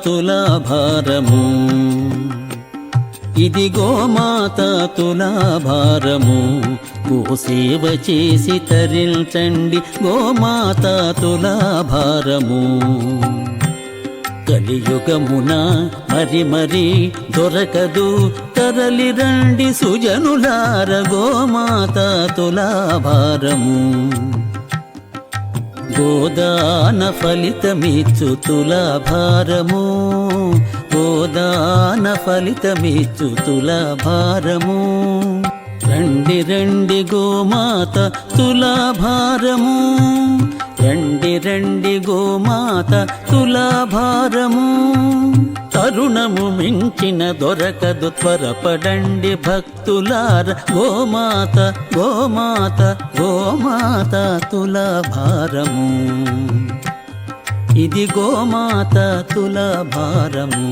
తులాభారము, ఇది గోమాత తులాభారము. గోసేవ చేసి తరించండి గోమాత తులాభారము. కలియుగమున మరి మరి దొరకదు, తరలిరండి సుజనులార గోమాత తులాభారము. గోదాన ఫలితమిచ్చు తులాభారము, గోదాన ఫలితమిచ్చు తులాభారము. రండి రండి గోమాత తులాభారము, రండి రండి గోమాత తులాభారము. తరుణము మించిన దొరకదు, త్వరపడండి భక్తులార గోమాత గోమాత గోమాత తులాభారము, ఇది గోమాత తులాభారము.